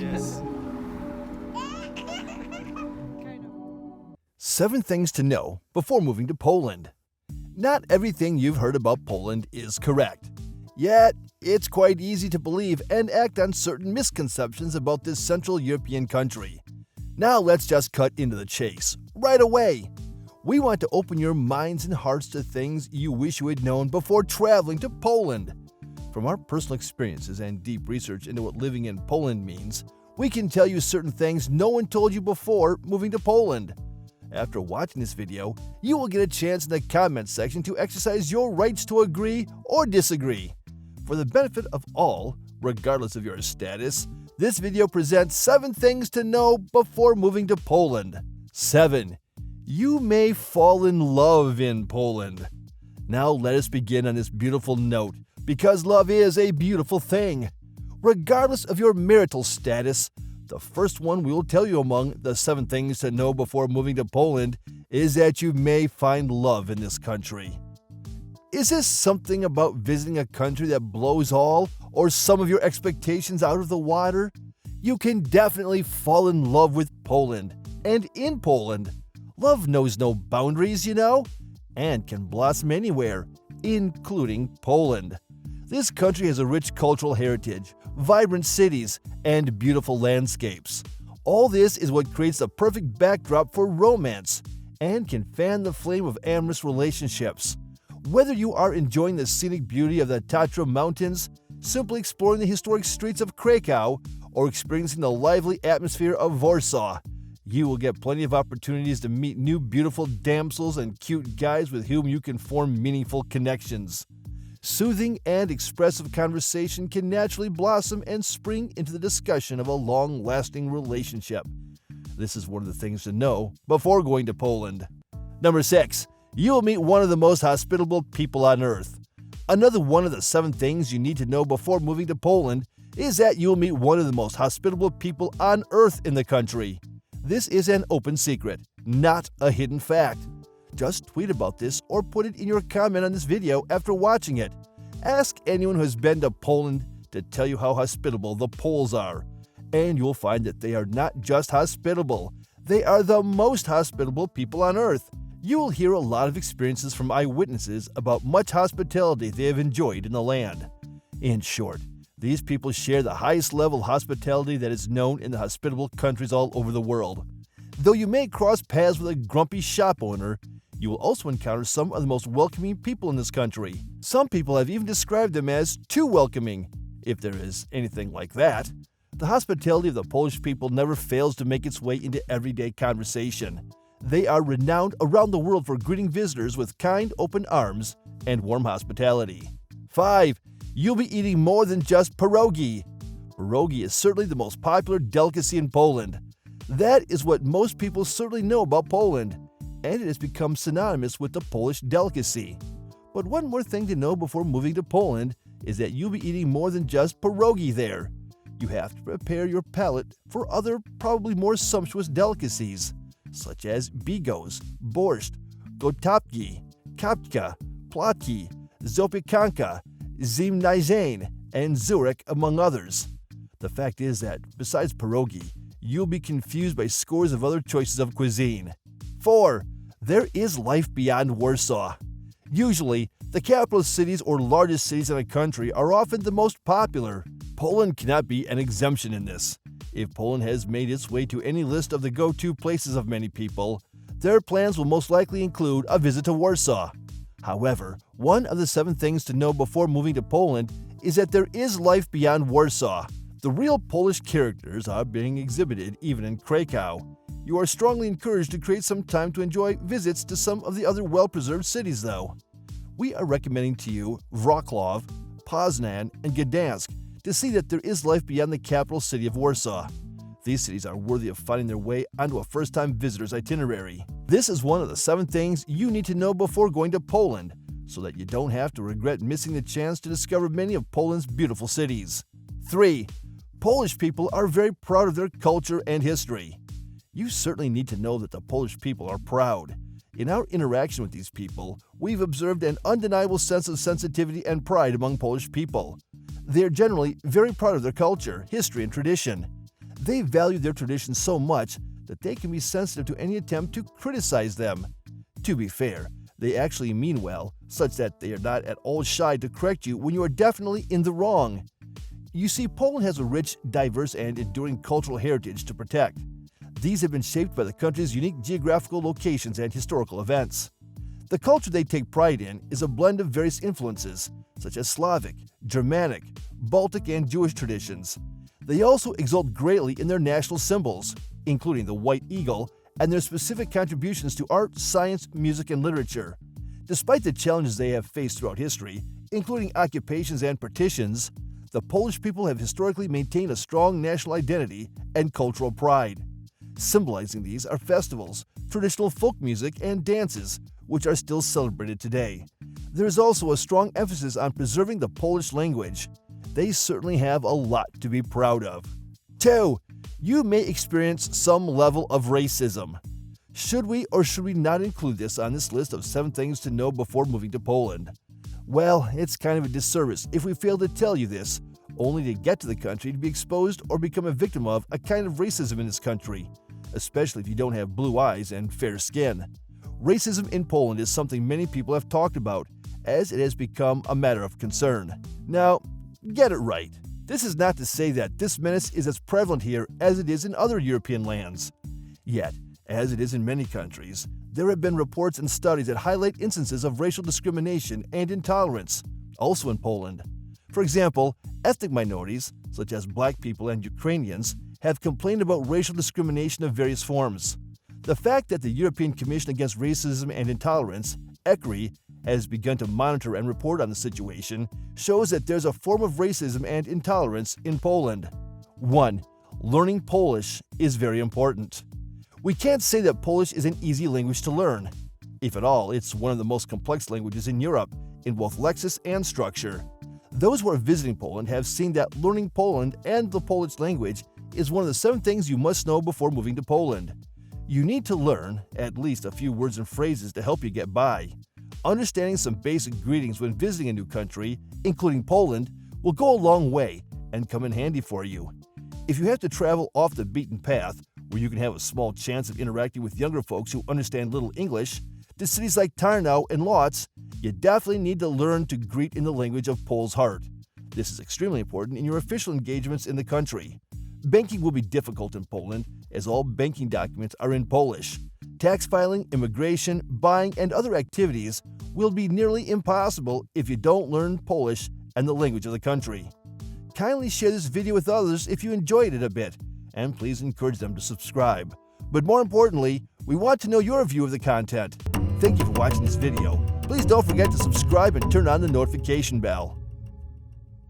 Yes. 7 things to know before moving to Poland. Not everything you've heard about Poland is correct. Yet, it's quite easy to believe and act on certain misconceptions about this Central European country. Now let's just cut into the chase, right away. We want to open your minds and hearts to things you wish you had known before traveling to Poland. From our personal experiences and deep research into what living in Poland means, we can tell you certain things no one told you before moving to Poland. After watching this video, you will get a chance in the comments section to exercise your rights to agree or disagree. For the benefit of all, regardless of your status, this video presents 7 things to know before moving to Poland. 7. You may fall in love in Poland. Now let us begin on this beautiful note, because love is a beautiful thing. Regardless of your marital status, the first one we will tell you among the 7 things to know before moving to Poland is that you may find love in this country. Is this something about visiting a country that blows all or some of your expectations out of the water? You can definitely fall in love with Poland. And in Poland, love knows no boundaries, and can blossom anywhere, including Poland. This country has a rich cultural heritage, vibrant cities, and beautiful landscapes. All this is what creates the perfect backdrop for romance and can fan the flame of amorous relationships. Whether you are enjoying the scenic beauty of the Tatra Mountains, simply exploring the historic streets of Kraków, or experiencing the lively atmosphere of Warsaw, you will get plenty of opportunities to meet new beautiful damsels and cute guys with whom you can form meaningful connections. Soothing and expressive conversation can naturally blossom and spring into the discussion of a long-lasting relationship. This is one of the things to know before going to Poland. Number 6. You will meet one of the most hospitable people on earth. Another one of the 7 things you need to know before moving to Poland is that you will meet one of the most hospitable people on earth in the country. This is an open secret, not a hidden fact. Just tweet about this or put it in your comment on this video after watching it. Ask anyone who has been to Poland to tell you how hospitable the Poles are. And you'll find that they are not just hospitable, they are the most hospitable people on earth. You will hear a lot of experiences from eyewitnesses about much hospitality they have enjoyed in the land. In short, these people share the highest level of hospitality that is known in the hospitable countries all over the world. Though you may cross paths with a grumpy shop owner, you will also encounter some of the most welcoming people in this country. Some people have even described them as too welcoming, if there is anything like that. The hospitality of the Polish people never fails to make its way into everyday conversation. They are renowned around the world for greeting visitors with kind, open arms and warm hospitality. 5. You'll be eating more than just pierogi. Pierogi is certainly the most popular delicacy in Poland. That is what most people certainly know about Poland, and it has become synonymous with the Polish delicacy. But one more thing to know before moving to Poland is that you'll be eating more than just pierogi there. You have to prepare your palate for other, probably more sumptuous delicacies, such as bigos, borscht, gotapki, kapka, płatki, zapiekanka, ziemniaczane, and zurek, among others. The fact is that, besides pierogi, you'll be confused by scores of other choices of cuisine. 4. There is life beyond Warsaw. Usually, the capital cities or largest cities in a country are often the most popular. Poland cannot be an exemption in this. If Poland has made its way to any list of the go-to places of many people, their plans will most likely include a visit to Warsaw. However, one of the 7 things to know before moving to Poland is that there is life beyond Warsaw. The real Polish characters are being exhibited even in Kraków. You are strongly encouraged to create some time to enjoy visits to some of the other well-preserved cities, though. We are recommending to you Wrocław, Poznan, and Gdansk to see that there is life beyond the capital city of Warsaw. These cities are worthy of finding their way onto a first-time visitor's itinerary. This is one of the 7 things you need to know before going to Poland, so that you don't have to regret missing the chance to discover many of Poland's beautiful cities. 3. Polish people are very proud of their culture and history. You certainly need to know that the Polish people are proud. In our interaction with these people, we've observed an undeniable sense of sensitivity and pride among Polish people. They are generally very proud of their culture, history, and tradition. They value their traditions so much that they can be sensitive to any attempt to criticize them. To be fair, they actually mean well, such that they are not at all shy to correct you when you are definitely in the wrong. You see, Poland has a rich, diverse, and enduring cultural heritage to protect. These have been shaped by the country's unique geographical locations and historical events. The culture they take pride in is a blend of various influences, such as Slavic, Germanic, Baltic, and Jewish traditions. They also exult greatly in their national symbols, including the white eagle, and their specific contributions to art, science, music, and literature. Despite the challenges they have faced throughout history, including occupations and partitions, the Polish people have historically maintained a strong national identity and cultural pride. Symbolizing these are festivals, traditional folk music, and dances, which are still celebrated today. There is also a strong emphasis on preserving the Polish language. They certainly have a lot to be proud of. 2. You may experience some level of racism. Should we or should we not include this on this list of 7 things to know before moving to Poland? Well, it's kind of a disservice if we fail to tell you this, only to get to the country to be exposed or become a victim of a kind of racism in this country, especially if you don't have blue eyes and fair skin. Racism in Poland is something many people have talked about, as it has become a matter of concern. Now, get it right. This is not to say that this menace is as prevalent here as it is in other European lands. Yet, as it is in many countries, there have been reports and studies that highlight instances of racial discrimination and intolerance, also in Poland. For example, ethnic minorities, such as Black people and Ukrainians, have complained about racial discrimination of various forms. The fact that the European Commission Against Racism and Intolerance, ECRI, has begun to monitor and report on the situation shows that there's a form of racism and intolerance in Poland. 1. Learning Polish is very important. We can't say that Polish is an easy language to learn. If at all, it's one of the most complex languages in Europe, in both lexis and structure. Those who are visiting Poland have seen that learning Poland and the Polish language is one of the 7 things you must know before moving to Poland. You need to learn at least a few words and phrases to help you get by. Understanding some basic greetings when visiting a new country, including Poland, will go a long way and come in handy for you. If you have to travel off the beaten path, where you can have a small chance of interacting with younger folks who understand little English, to cities like Tarnow and Lodz, you definitely need to learn to greet in the language of Pole's heart. This is extremely important in your official engagements in the country. Banking will be difficult in Poland, as all banking documents are in Polish. Tax filing, immigration, buying, and other activities will be nearly impossible if you don't learn Polish and the language of the country. Kindly share this video with others if you enjoyed it a bit, and please encourage them to subscribe. But more importantly, we want to know your view of the content. Thank you for watching this video. Please don't forget to subscribe and turn on the notification bell.